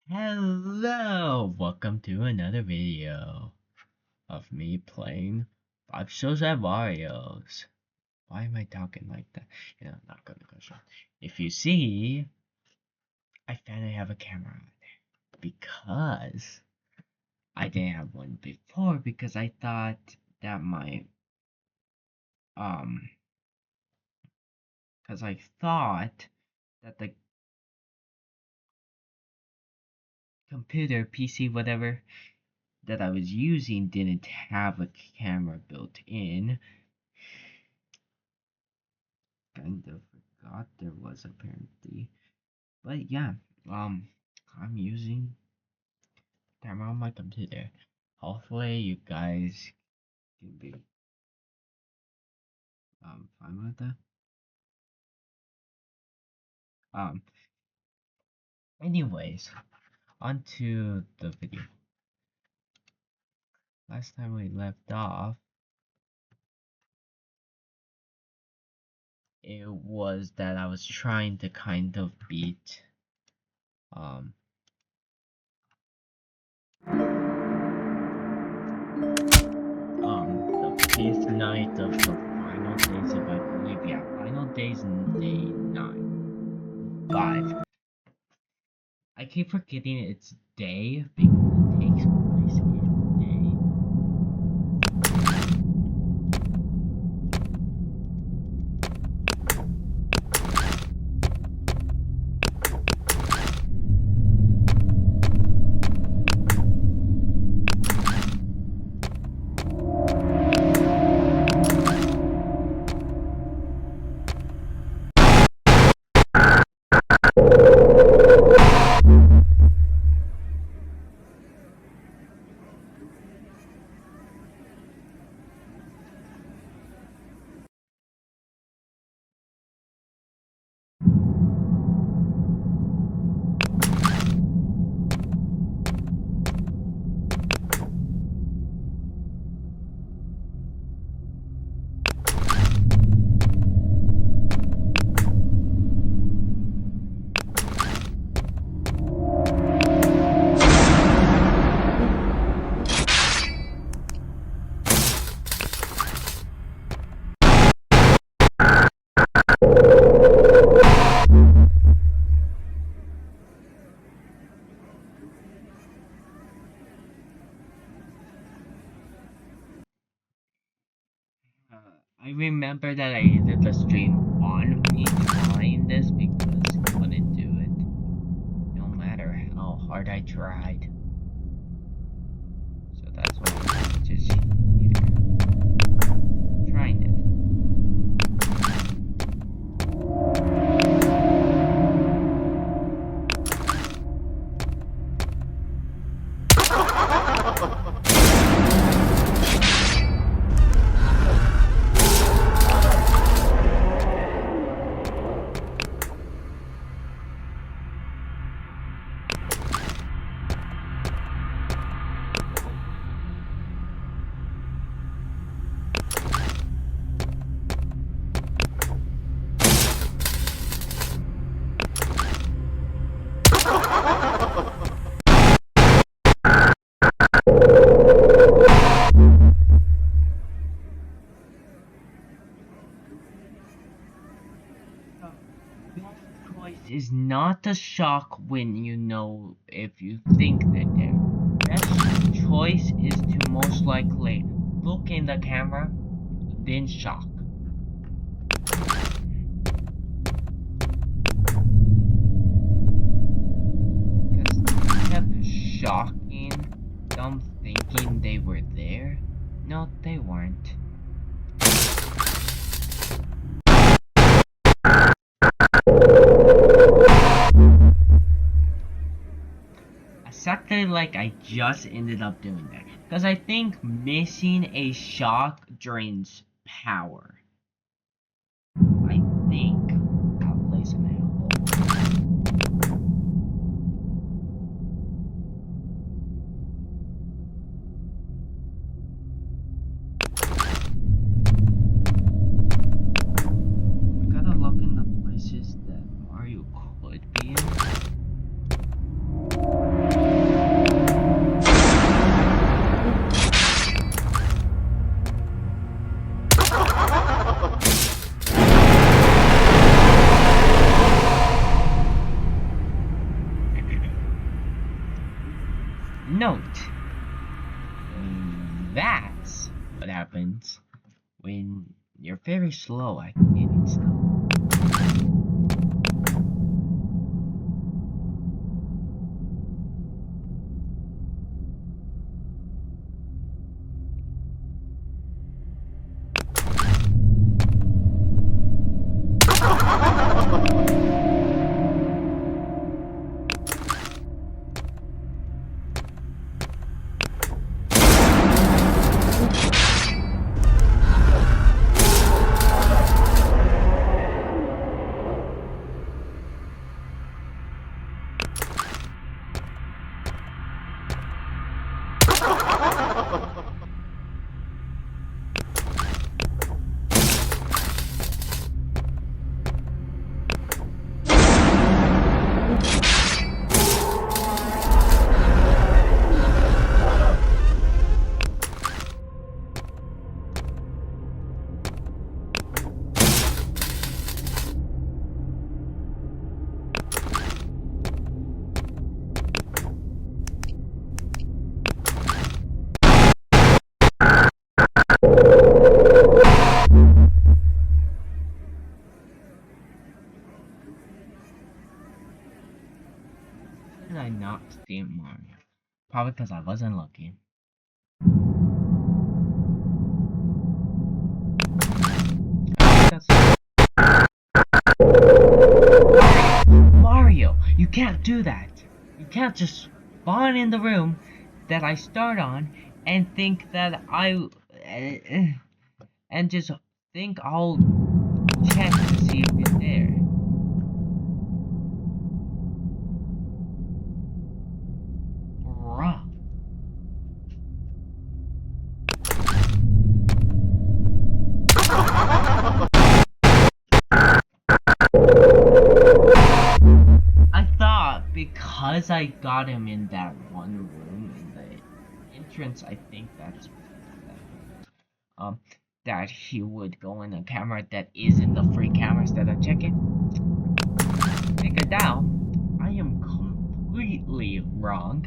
Hello! Welcome to another video of me playing 5 shows at warios. Why am I talking like that? Not gonna go show. If you see, I finally have a camera on because I didn't have one before because I thought that um because I thought that the computer, PC, whatever that I was using didn't have a camera built in. Kind of forgot there was apparently. But yeah, I'm using camera on my computer. Hopefully you guys can be fine with that. Um anyways, on to the video. Last time we left off, it was that I was trying to kind of beat um the fifth night of the final days of, I believe, yeah, final days in day 5. I keep forgetting it's day because it takes place in day. I remember that I ended the stream on me trying this because I couldn't do it, no matter how hard I tried. So that's why I'm just here trying it. Best choice is not to shock when you know if you think that they're. Best choice is to most likely look in the camera, then shock. Because instead of shocking them thinking they were there, no, they weren't. Exactly like I just ended up doing that. Because I think missing a shock drains power. I think. I'll place it in a hole. We gotta look in the places that Mario could be in. note. That's what happens when you're very slow at getting stuff. Did I not see Mario? Probably because I wasn't looking. Mario, you can't do that. You can't just spawn in the room that I start on and think that and just think I'll check to see if it's there. Bruh. I thought because I got him in that one room in the entrance, I think that's that he would go in a camera that isn't the free cameras that I'm checking. Take it down. I am completely wrong.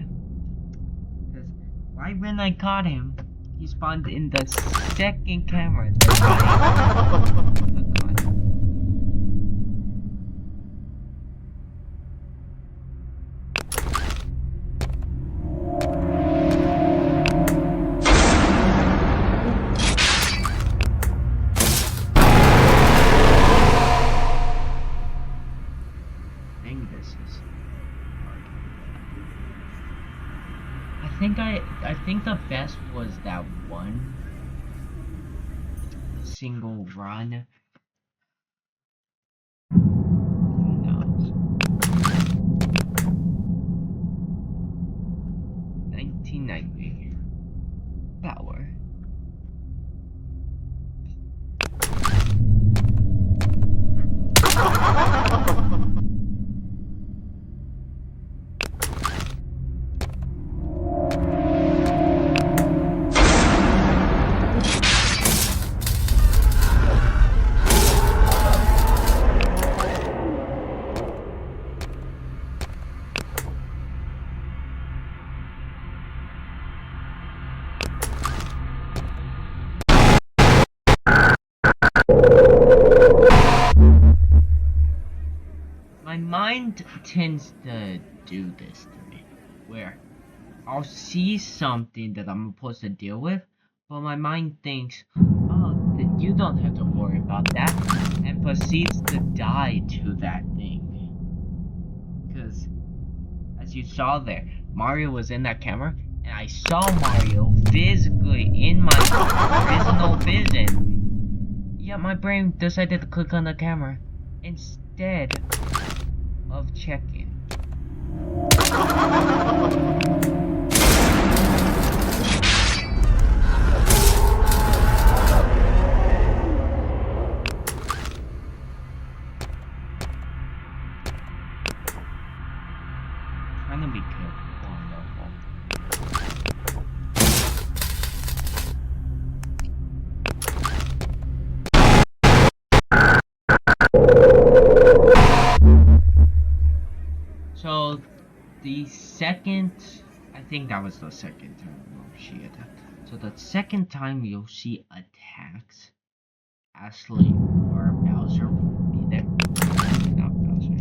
Because right when I caught him, he spawned in the second camera that I clicked on. I think the best was that one single run. Who knows? 1990 power. My mind tends to do this to me, where I'll see something that I'm supposed to deal with, but my mind thinks, oh, you don't have to worry about that, and proceeds to die to that thing. Because, as you saw there, Mario was in that camera, and I saw Mario physically in my original vision, yet my brain decided to click on the camera instead of checking. Trying to be careful on the phone. So the second I think that was the second time Yoshi attacked. So the second time Yoshi attacks, Ashley or Bowser will be there. Not Bowser.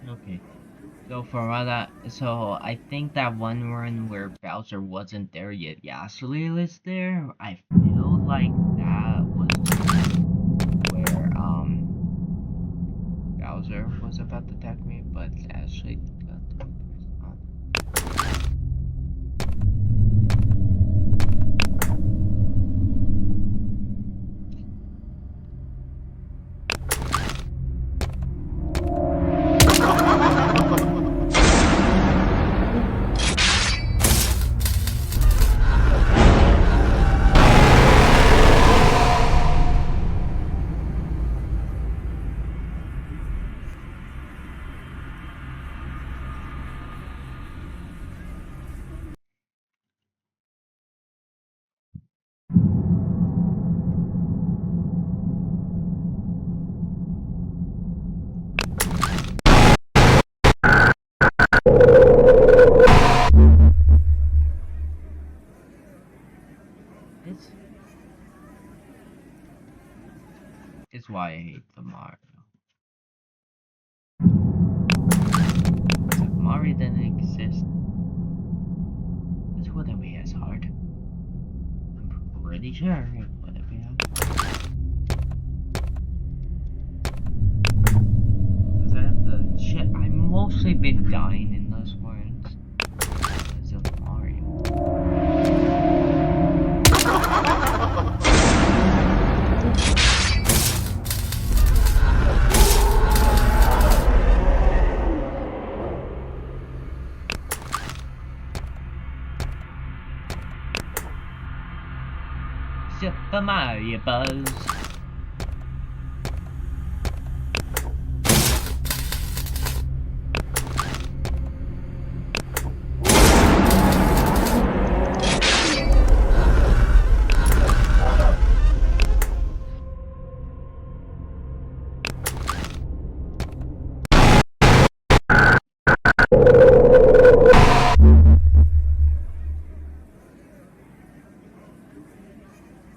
Okay. So for all that, so I think that one run where Bowser wasn't there yet, Yasuli was there. I feel like that was where Bowser was about to attack me, but Ashley got to respond. It's why I hate the Mario. If Mario didn't exist, this wouldn't be as hard. I'm pretty sure it wouldn't be as hard. Because I have the shit. I've mostly been dying in those ones because of Mario. Super Mario Bros.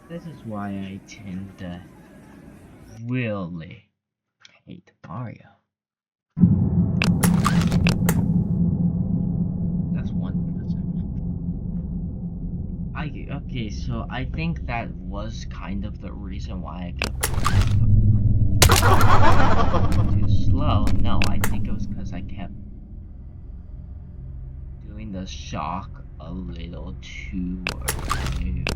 This is why I tend to really hate Mario. That's one reason. Okay, so I think that was kind of the reason why I kept too slow. No, I think it was because I kept doing the shock a little too early.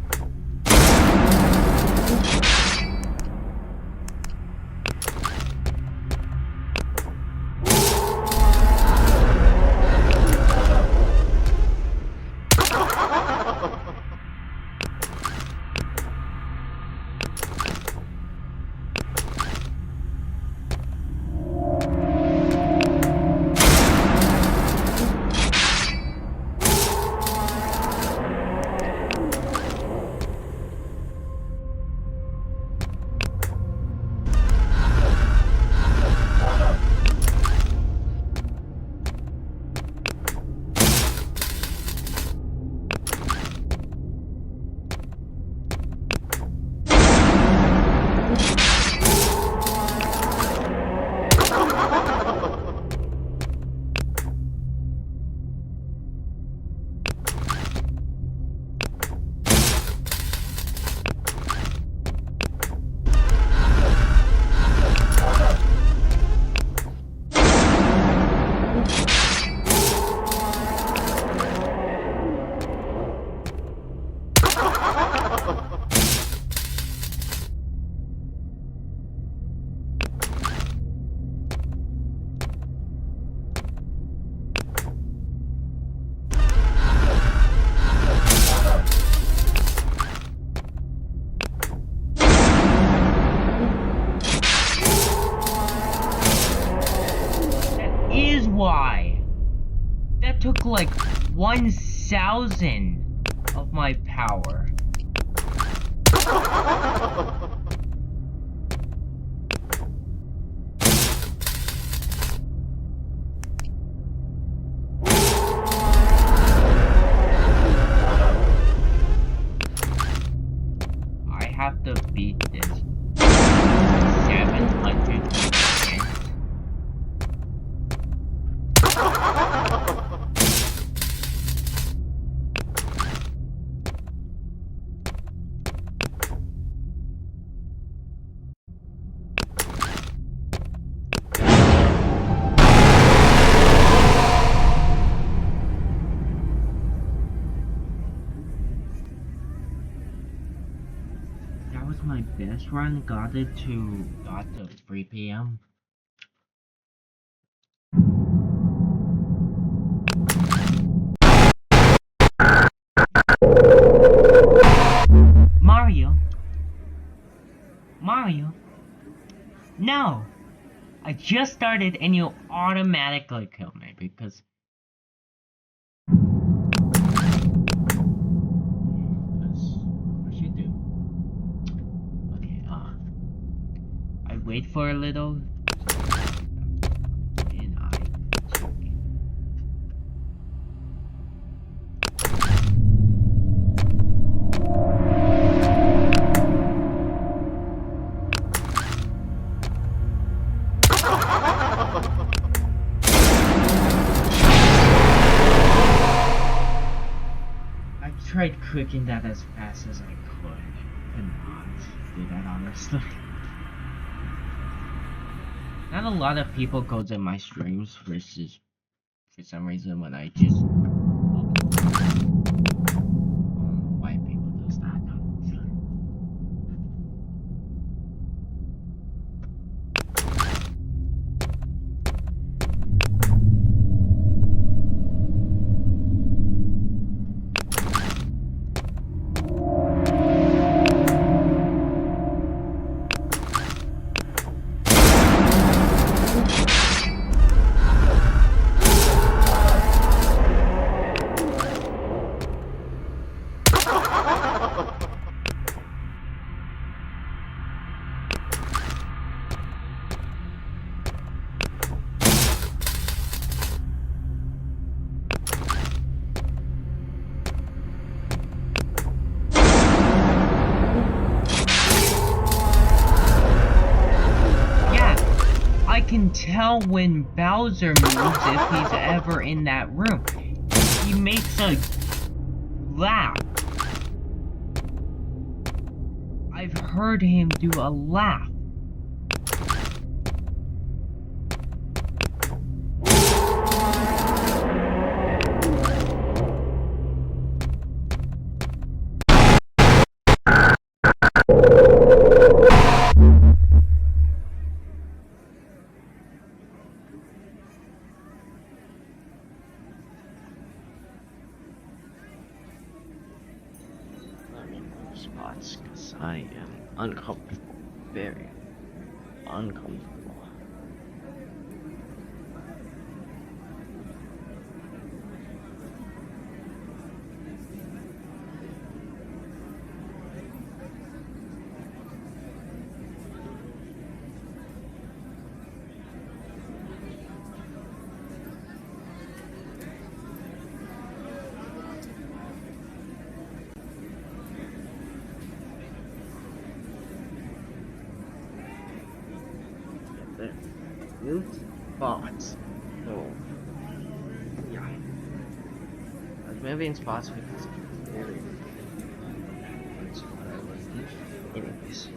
like 1,000 of my power. I have to beat this 700%. That was my best run. Got to 3 p.m. Mario? No! I just started and you automatically kill me because... What should do? Okay, I wait for a little... and I check it. I tried clicking that as fast as I could. Could not do that, honestly. Not a lot of people go to my streams versus for some reason when I just upload. I don't know why people does that. I can tell when Bowser moves if he's ever in that room. He makes a laugh. I've heard him do a laugh. Spots because I am uncomfortable, very uncomfortable. New spots. So, yeah. I was moving spots because it's very. That's what I was doing. Anyways.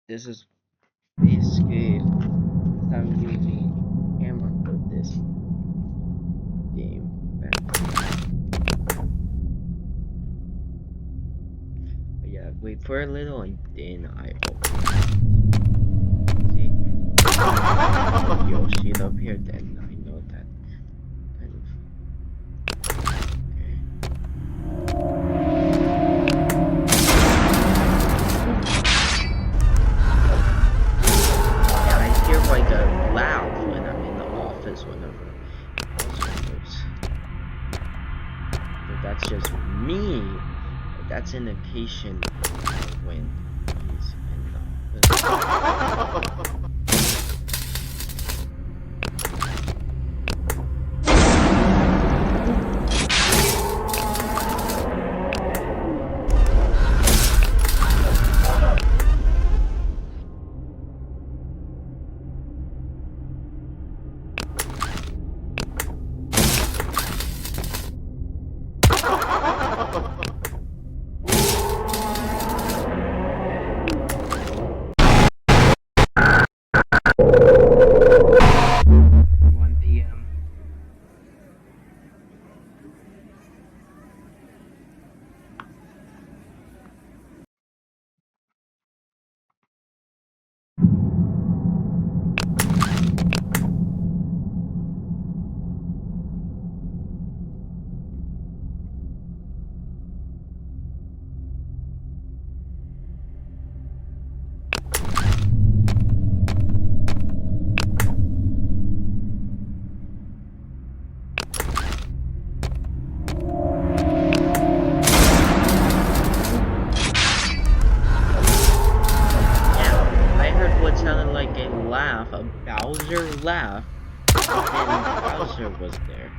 This is basically I'm using camera for this game. But yeah, wait for a little and then I open. See? You'll see it up here, then I know that kind of. Okay. Yeah, I hear like a loud when I'm in the that's just me, that's an indication when he's in the hospital. A Bowser laugh, and Bowser was there.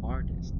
hardest.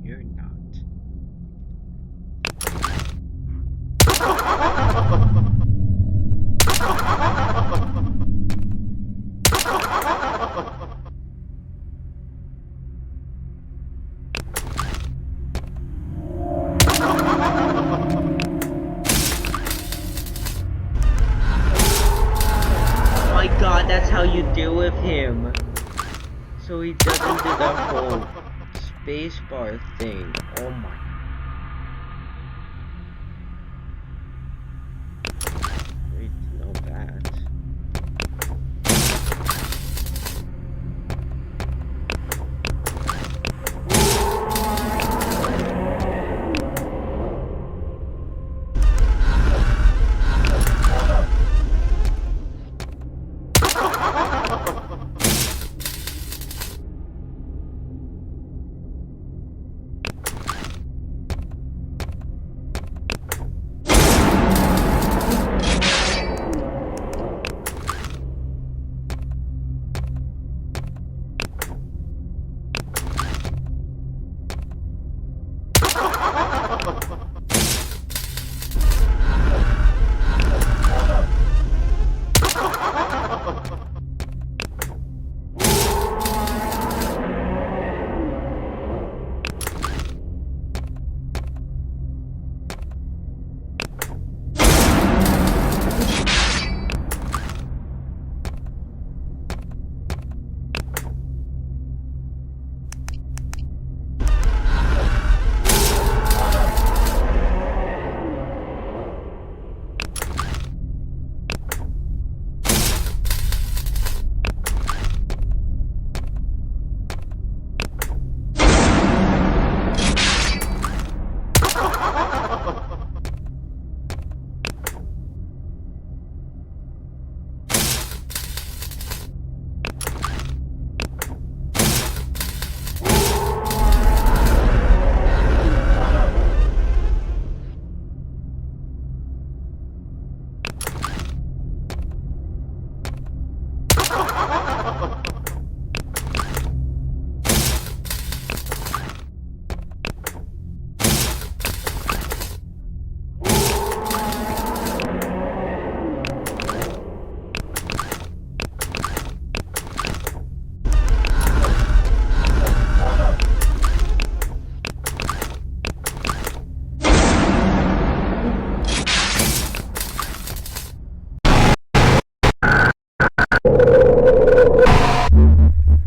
You're not. Oh my god, that's how you deal with him. So he doesn't do the whole spacebar thing. Oh my. Great to know that.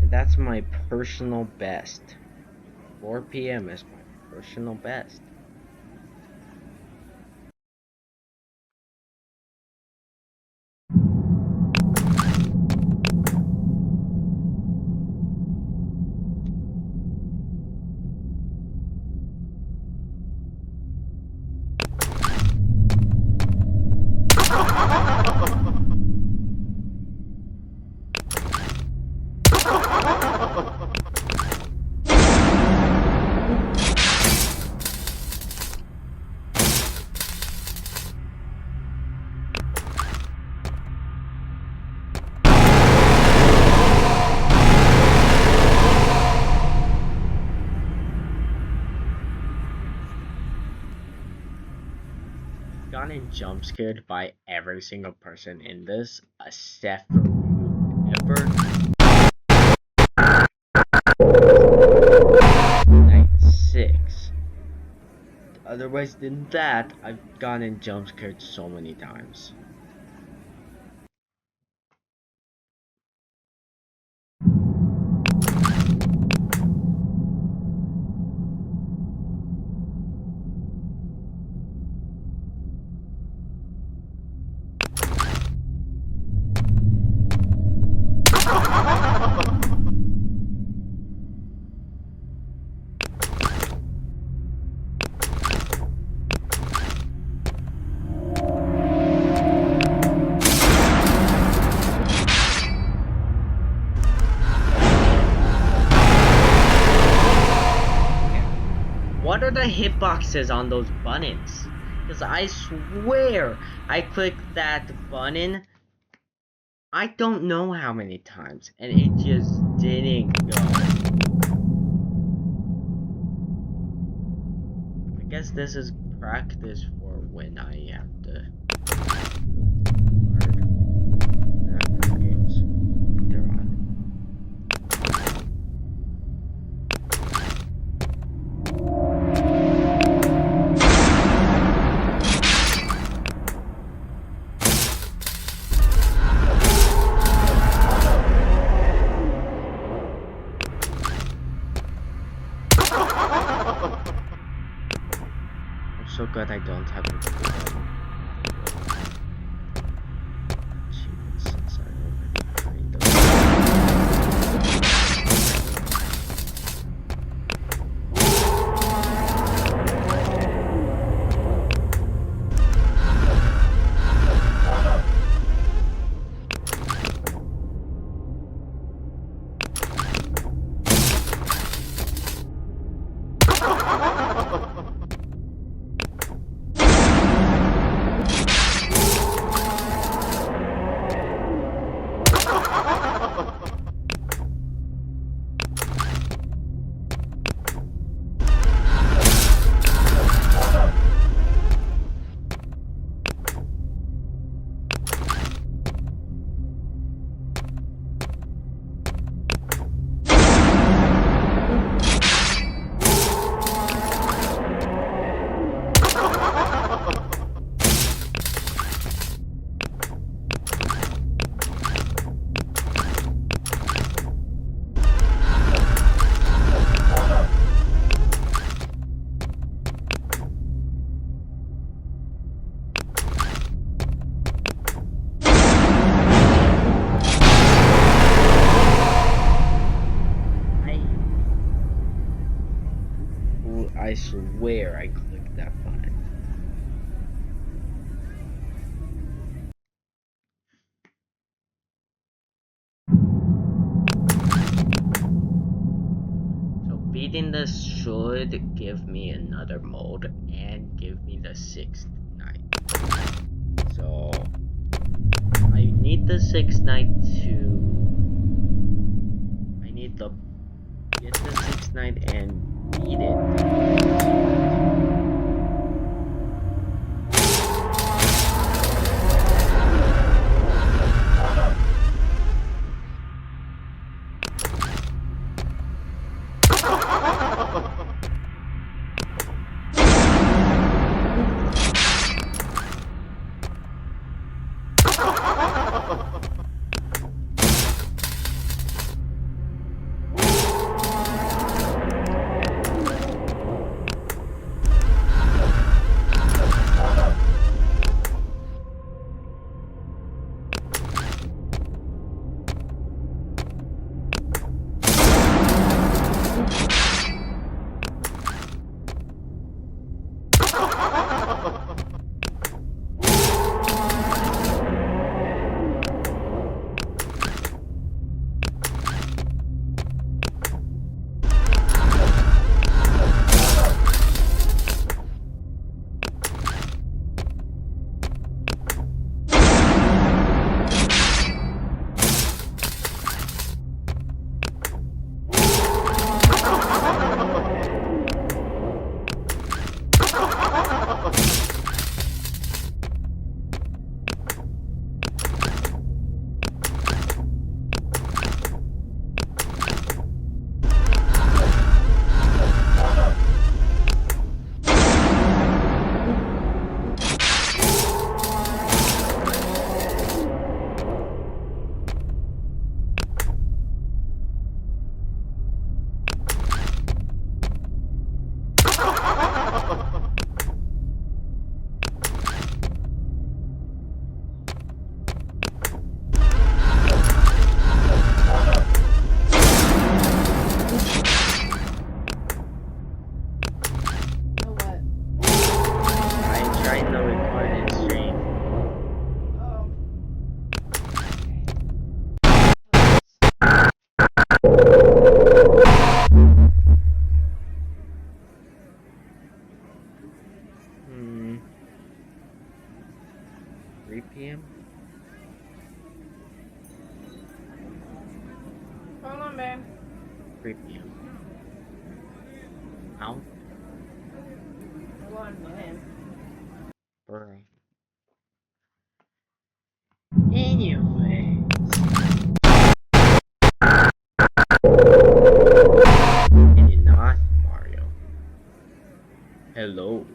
That's my personal best. 4 p.m. is my personal best. gotten jump scared by every single person in this, except for whoever. Night 6. Otherwise than that, I've gotten jump scared so many times. What are the hitboxes on those buttons? Because I swear I clicked that button I don't know how many times, and it just didn't go. I guess this is practice for when I have to games later on. I'm so glad I don't have to do achievements since I already kind of. I swear I clicked that button. So beating this should give me another mode and give me the 6th night. So I need the 6th night to get the 6th night and beat it. Hold on, babe. Preview. Out. 1 minute. Bro. Anyways. It is not Mario. Hello.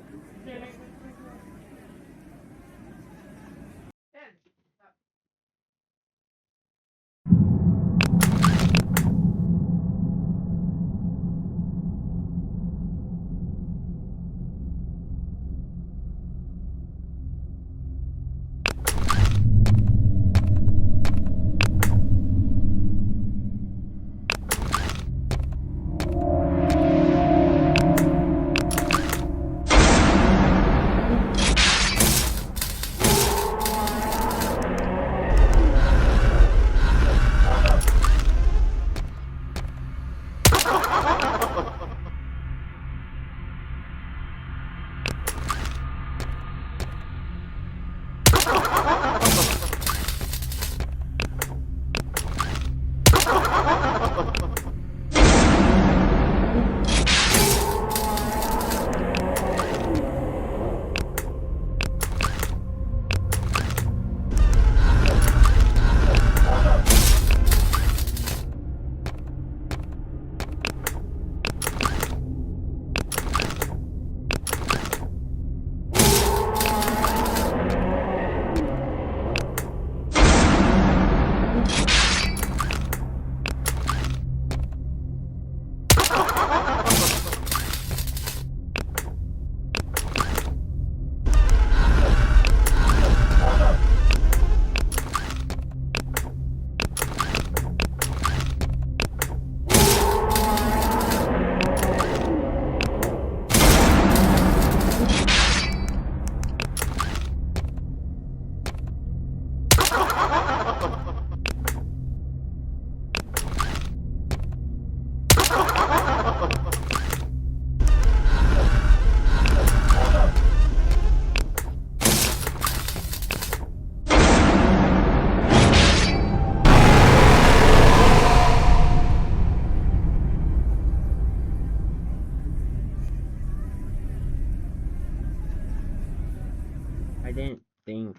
I didn't think,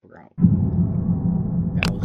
bro. That was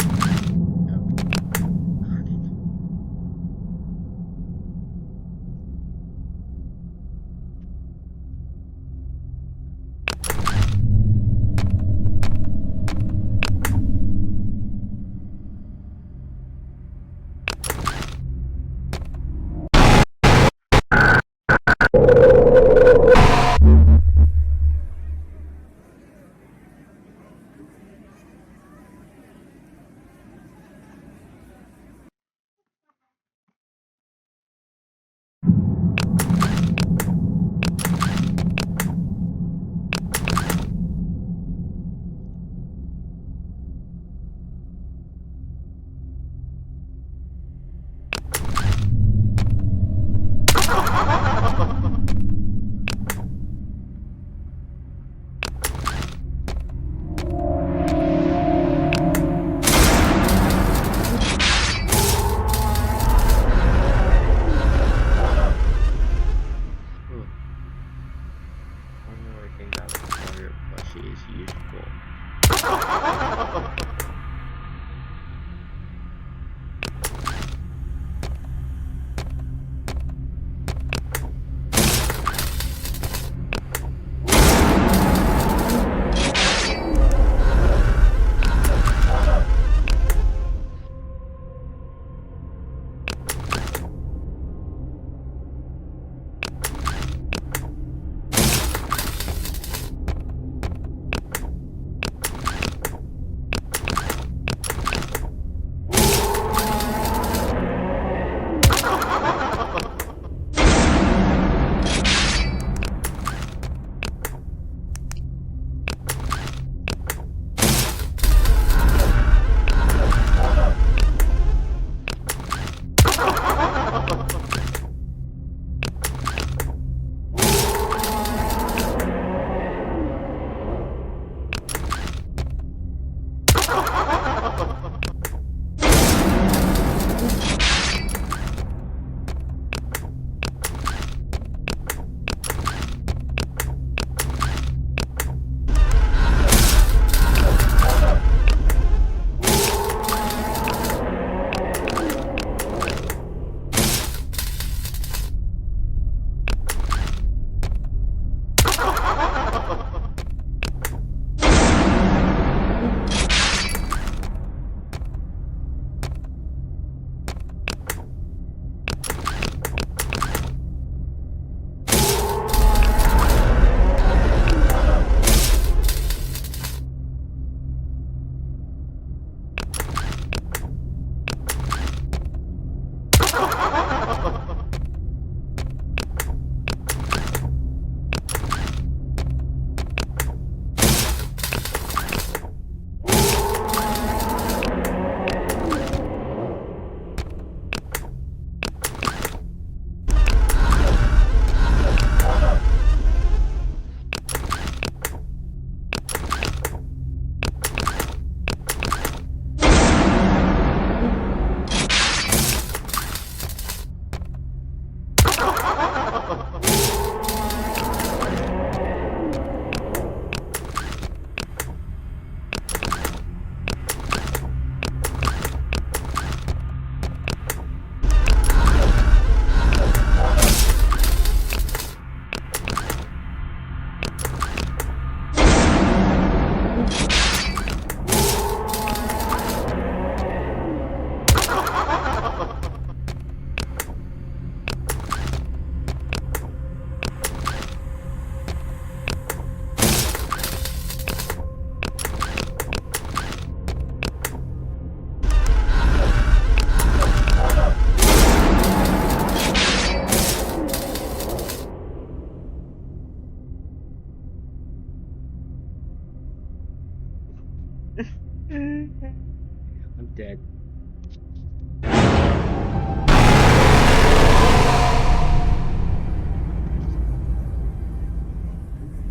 I'm dead.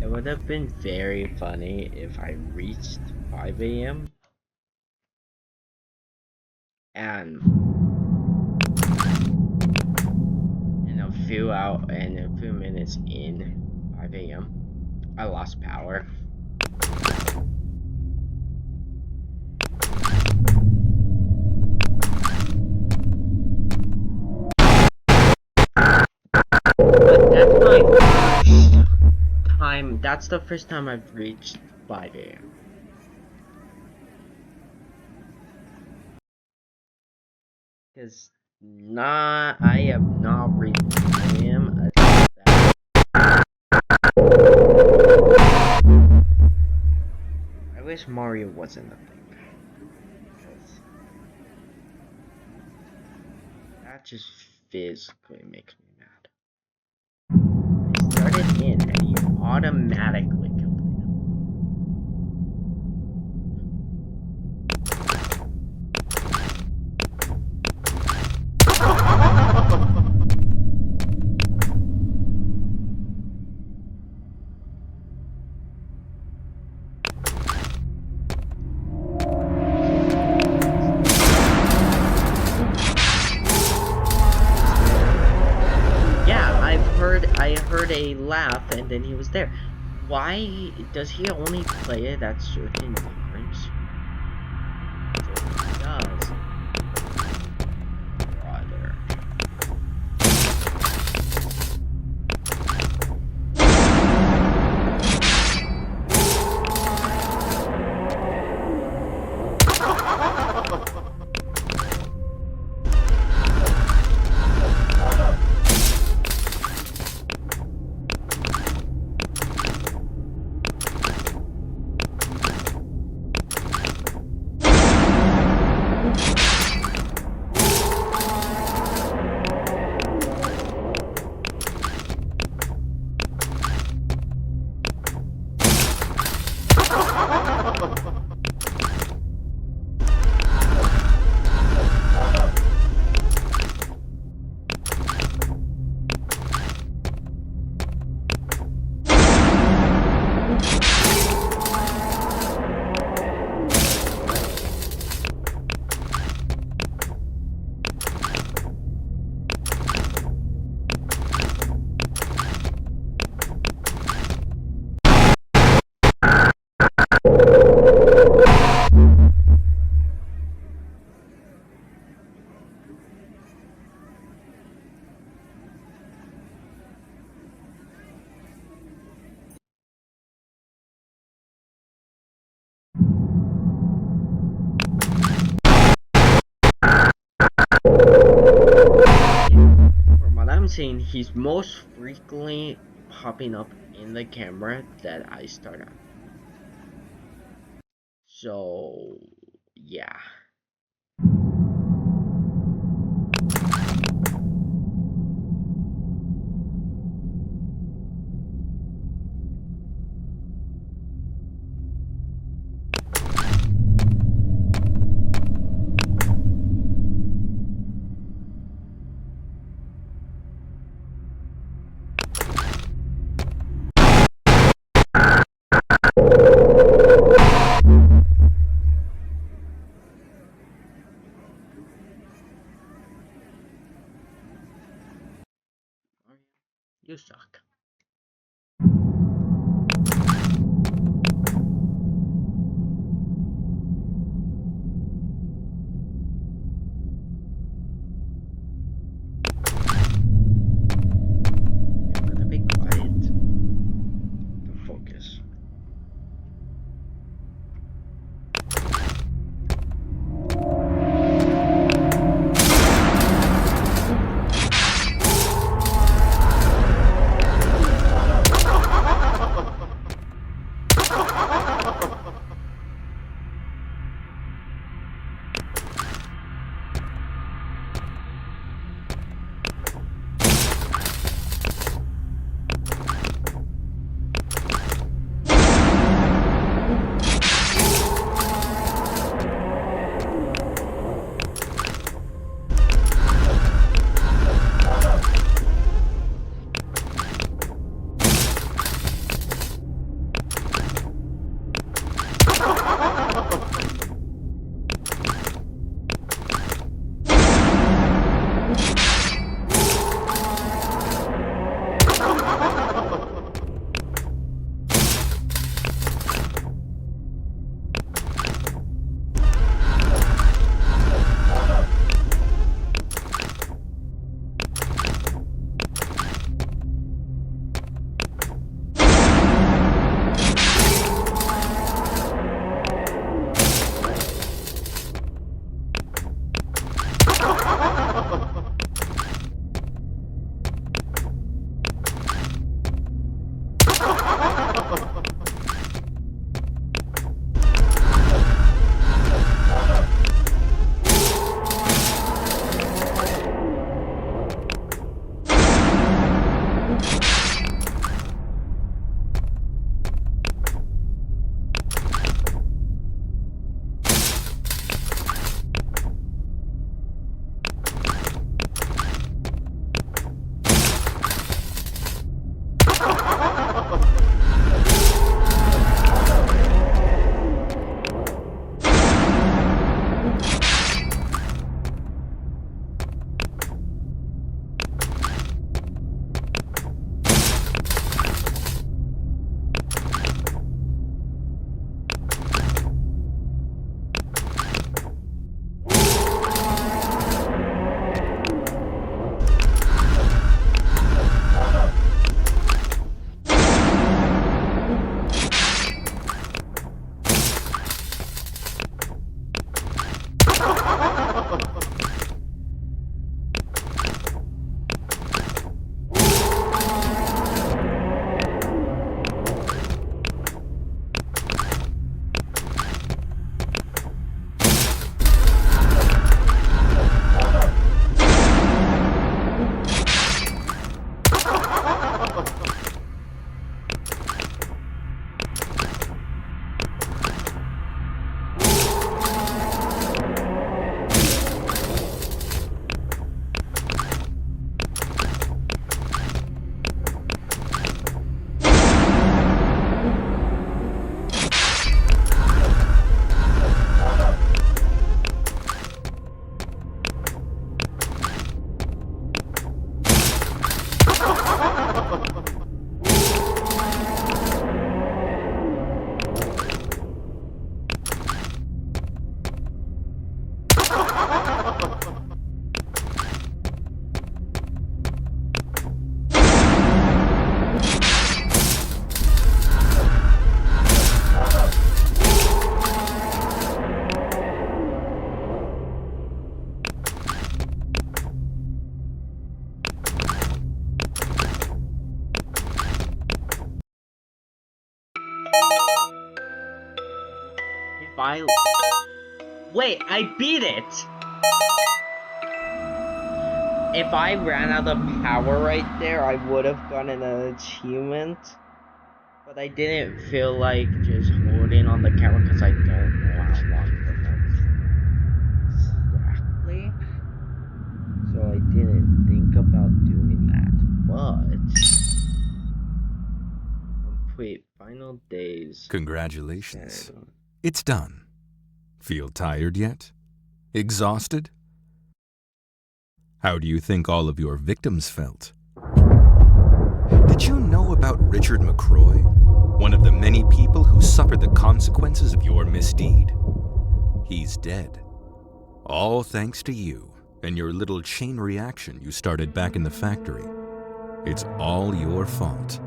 It would have been very funny if I reached 5 a.m. and in a few minutes in 5 a.m. I lost power. That's the first time I've reached 5 a.m. Because I have not reached 5 a.m. I wish Mario wasn't a thing. Because that just physically makes me mad. I started in and you automatically killed me. I heard a laugh and then he was there. Why does he only play it at certain times? He does. Brother. From what I'm seeing, he's most frequently popping up in the camera that I start on. So, yeah. You suck. I'm gonna be quiet to focus. I... Wait, I beat it! If I ran out of power right there, I would have gotten an achievement. But I didn't feel like just holding on the camera because I don't know how long the next exactly. So I didn't think about doing that. But complete final days. Congratulations. It's done. Feel tired yet? Exhausted? How do you think all of your victims felt? Did you know about Richard McCroy, one of the many people who suffered the consequences of your misdeed? He's dead. All thanks to you and your little chain reaction you started back in the factory. It's all your fault.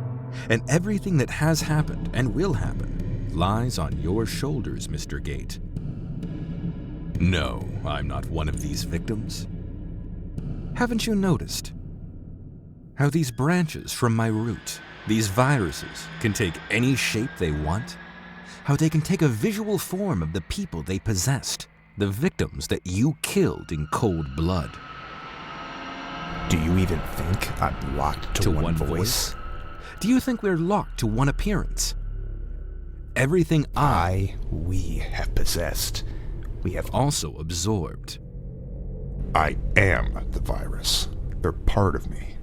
And everything that has happened and will happen lies on your shoulders, Mr. Gate. No, I'm not one of these victims. Haven't you noticed how these branches from my root, these viruses, can take any shape they want? How they can take a visual form of the people they possessed, the victims that you killed in cold blood. Do you even think I'm locked to one voice? Do you think we're locked to one appearance? Everything we have possessed, we have also absorbed. I am the virus. They're part of me.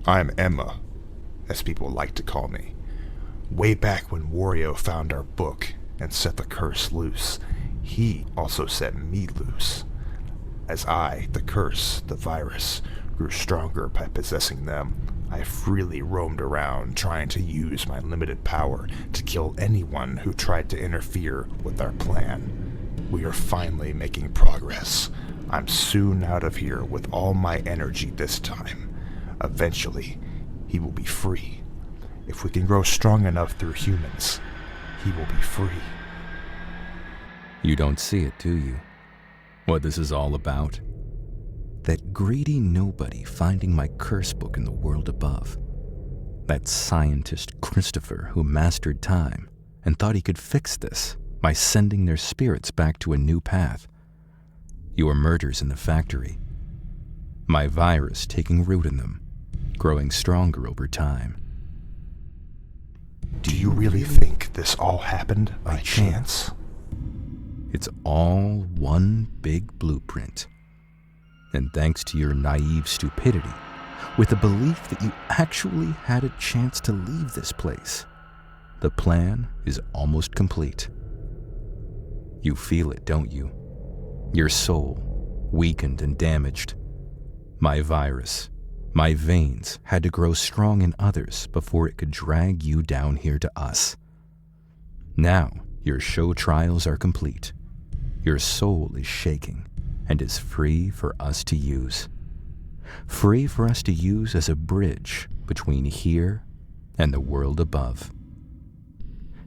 I'm Emma, as people like to call me. Way back when Wario found our book and set the curse loose, he also set me loose. As I, the curse, the virus, grew stronger by possessing them, I freely roamed around trying to use my limited power to kill anyone who tried to interfere with our plan. We are finally making progress. I'm soon out of here with all my energy this time. Eventually, he will be free. If we can grow strong enough through humans, he will be free. You don't see it, do you? What this is all about? That greedy nobody finding my curse book in the world above. That scientist Christopher who mastered time and thought he could fix this by sending their spirits back to a new path. Your murders in the factory. My virus taking root in them, growing stronger over time. Do you really think this all happened by chance? It's all one big blueprint. And thanks to your naive stupidity, with the belief that you actually had a chance to leave this place, the plan is almost complete. You feel it, don't you? Your soul, weakened and damaged. My virus, my veins had to grow strong in others before it could drag you down here to us. Now, your show trials are complete. Your soul is shaking and is free for us to use. Free for us to use as a bridge between here and the world above.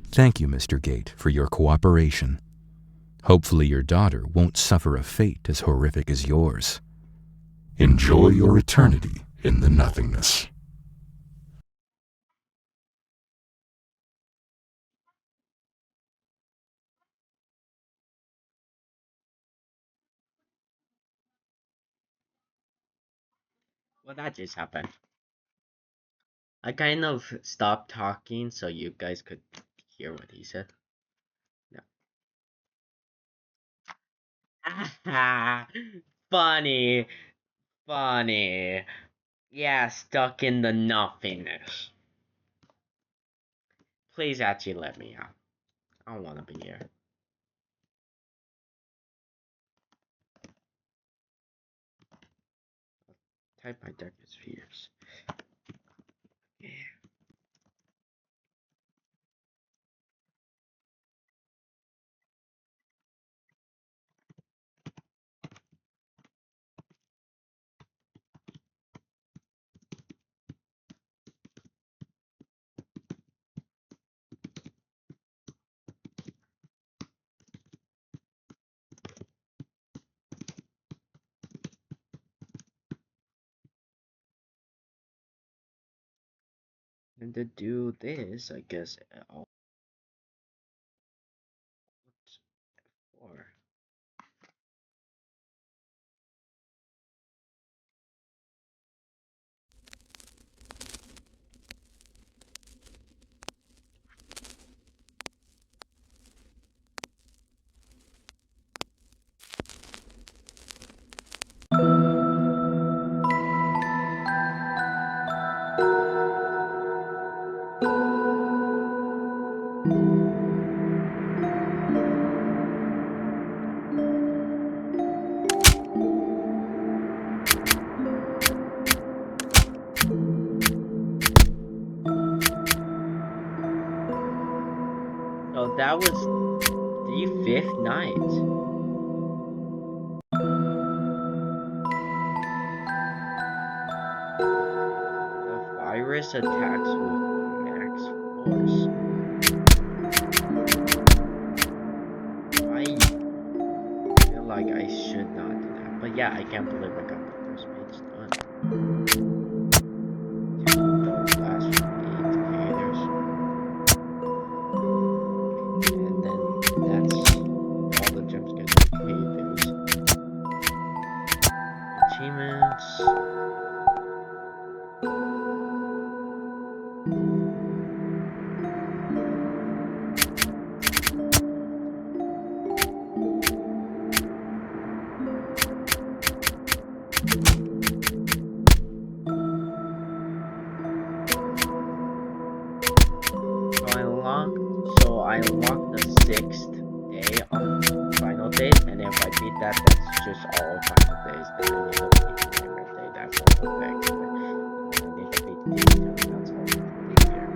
Thank you, Mr. Gate, for your cooperation. Hopefully your daughter won't suffer a fate as horrific as yours. Enjoy your eternity in the nothingness. Well, that just happened. I kind of stopped talking so you guys could hear what he said. No. Funny. Funny. Yeah, stuck in the nothingness. Please actually let me out. I don't want to be here. Type my darkest fears. Yeah. And to do this, I guess I'll So that was the 5th night. The virus attacks with max force. I feel like I should not do that. But yeah, I can't believe I got the first page done. Don't last for 8 creators. And then that's all the jump scares. Okay, there's achievements. So I unlocked the 6th day on final days, and if I beat that, that's just all final days. Then I need to beat the timer day, that's all the things. And I need to beat the details, that's all the things here.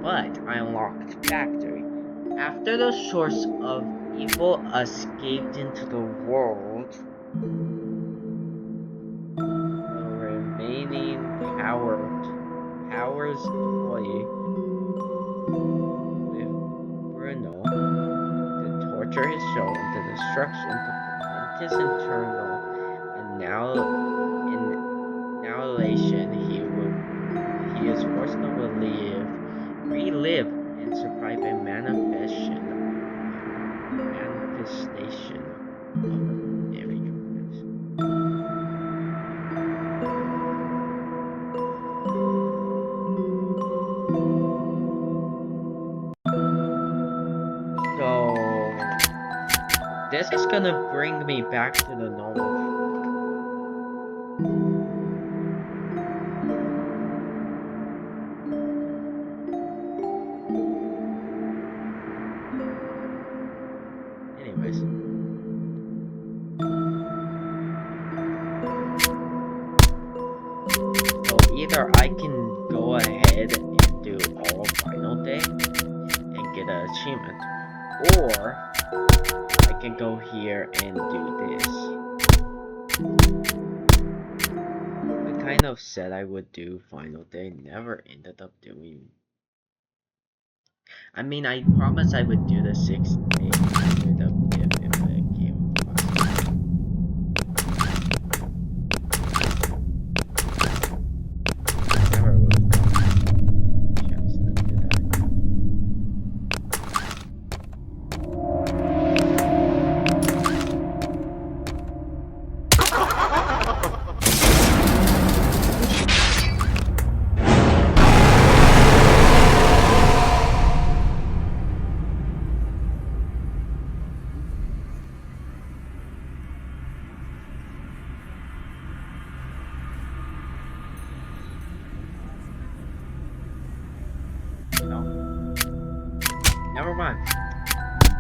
But I unlocked Factory. After the source of evil escaped into the world, the remaining powers toy to torture his soul into destruction, to prevent his internal annihilation. He is forced to relive and survive a manifestation of the warios. So this is gonna bring me back to the normal. Anyways. So either I can go ahead and do all final day and get an achievement, or I can go here and do this. I kind of said I would do final day, never ended up doing. I mean, I promised I would do the 6th day, ended up if the game was. Never would have gotten a chance to do that.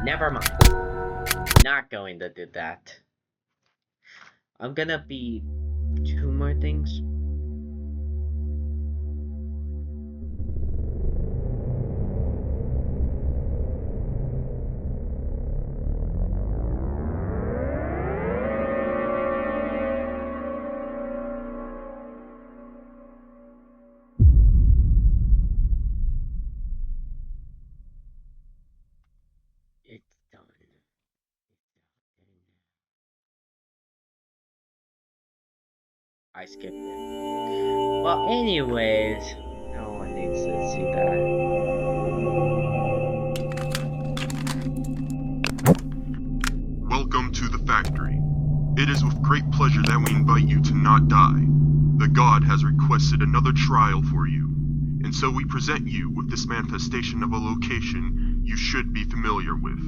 Never mind. Not going to do that. I'm gonna be 2 more things. It's done. I skipped it. Well, anyways, no one needs to see that. Welcome to the factory. It is with great pleasure that we invite you to not die. The god has requested another trial for you, and so we present you with this manifestation of a location you should be familiar with.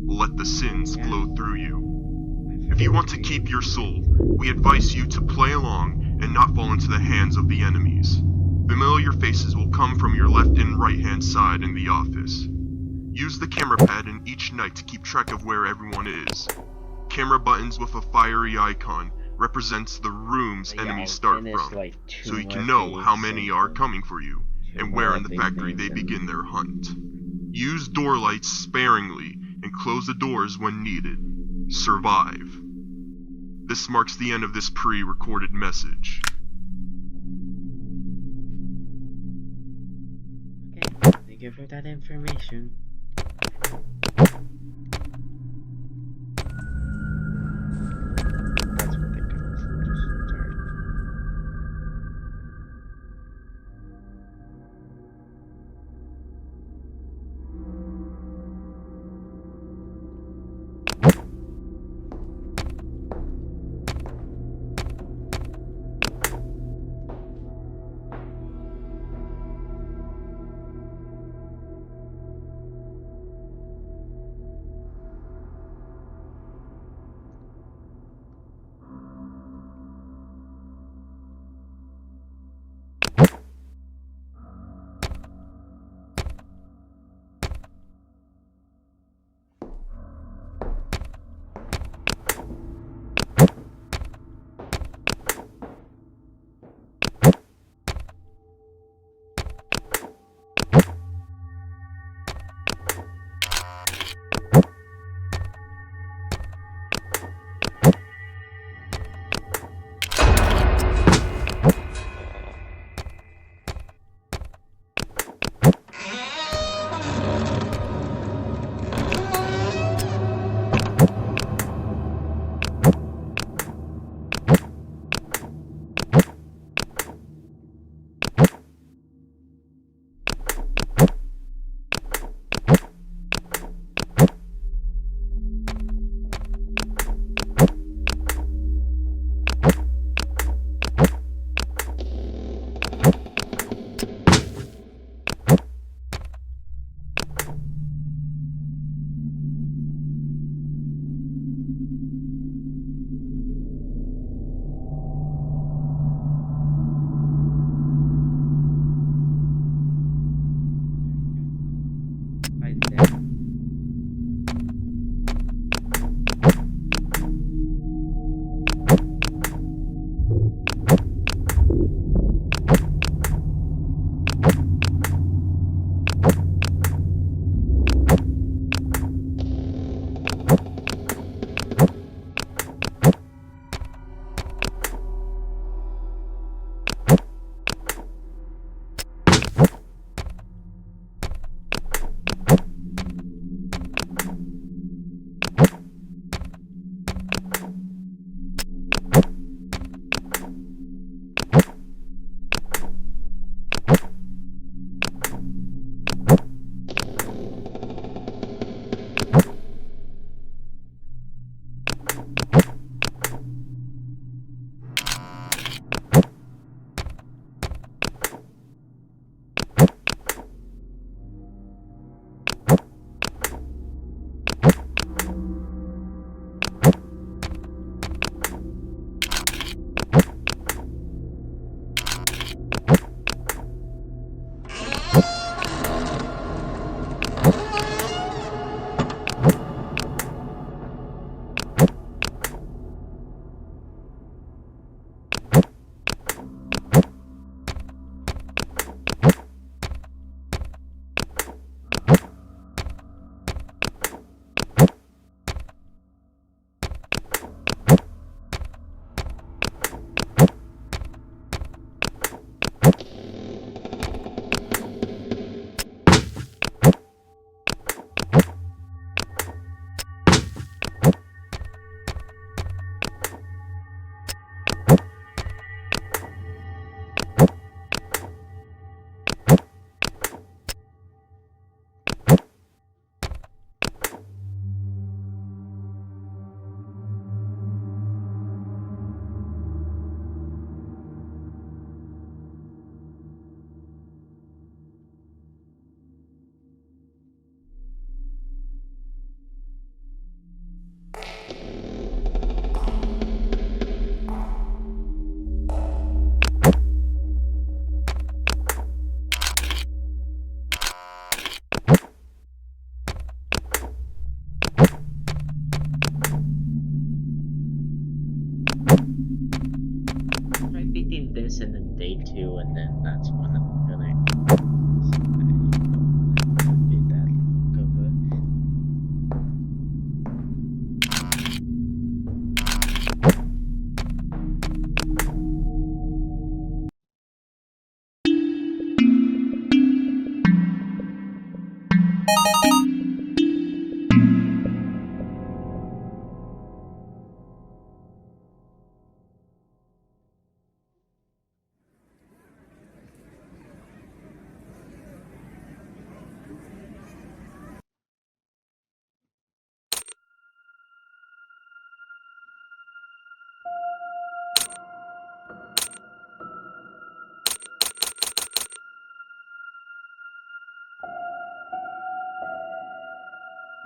Let the sins flow through you. If you want to keep your soul, we advise you to play along and not fall into the hands of the enemies. Familiar faces will come from your left and right hand side in the office. Use the camera pad in each night to keep track of where everyone is. Camera buttons with a fiery icon represents the rooms enemies start from, like so you can know how many are coming for you, and where in the factory they begin their hunt. Use door lights sparingly and close the doors when needed. Survive. This marks the end of this pre-recorded message. Okay, thank you for that information. That's what they call it. Just start. Right there. Try beating this and then day 2, and then that's when I'm gonna beat that.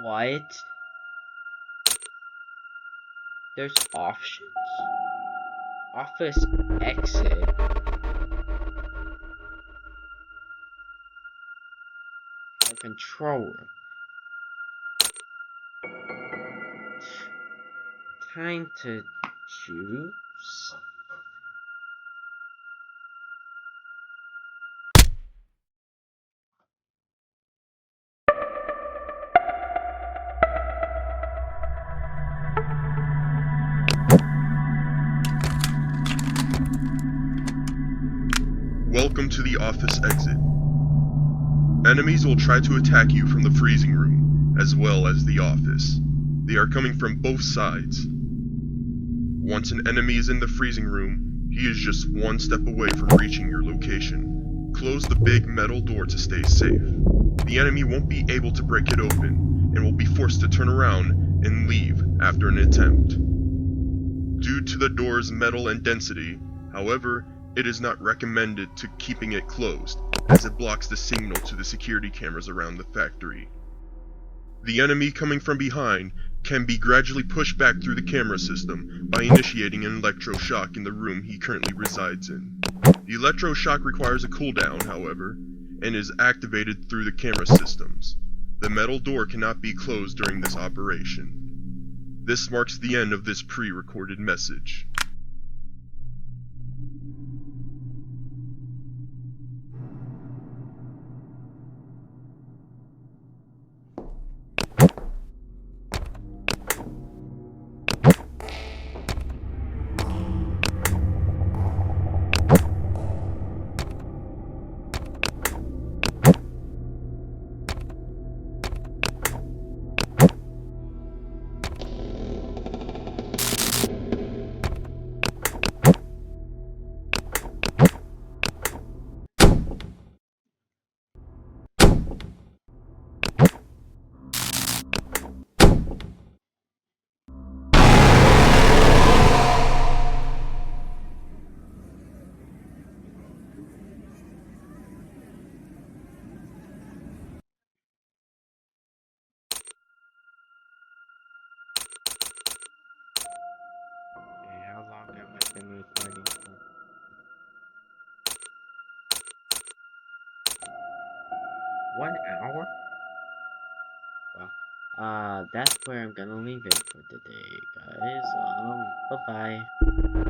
What? There's options? Office exit. Or control room. Time to choose. Welcome to the office exit. Enemies will try to attack you from the freezing room, as well as the office. They are coming from both sides. Once an enemy is in the freezing room, he is just one step away from reaching your location. Close the big metal door to stay safe. The enemy won't be able to break it open, and will be forced to turn around and leave after an attempt. Due to the door's metal and density, however, it is not recommended to keeping it closed, as it blocks the signal to the security cameras around the factory. The enemy coming from behind can be gradually pushed back through the camera system by initiating an electroshock in the room he currently resides in. The electroshock requires a cooldown, however, and is activated through the camera systems. The metal door cannot be closed during this operation. This marks the end of this pre-recorded message. Okay, how long have I been recording for? 1 hour? Well, that's where I'm gonna leave it for today, guys. Bye-bye.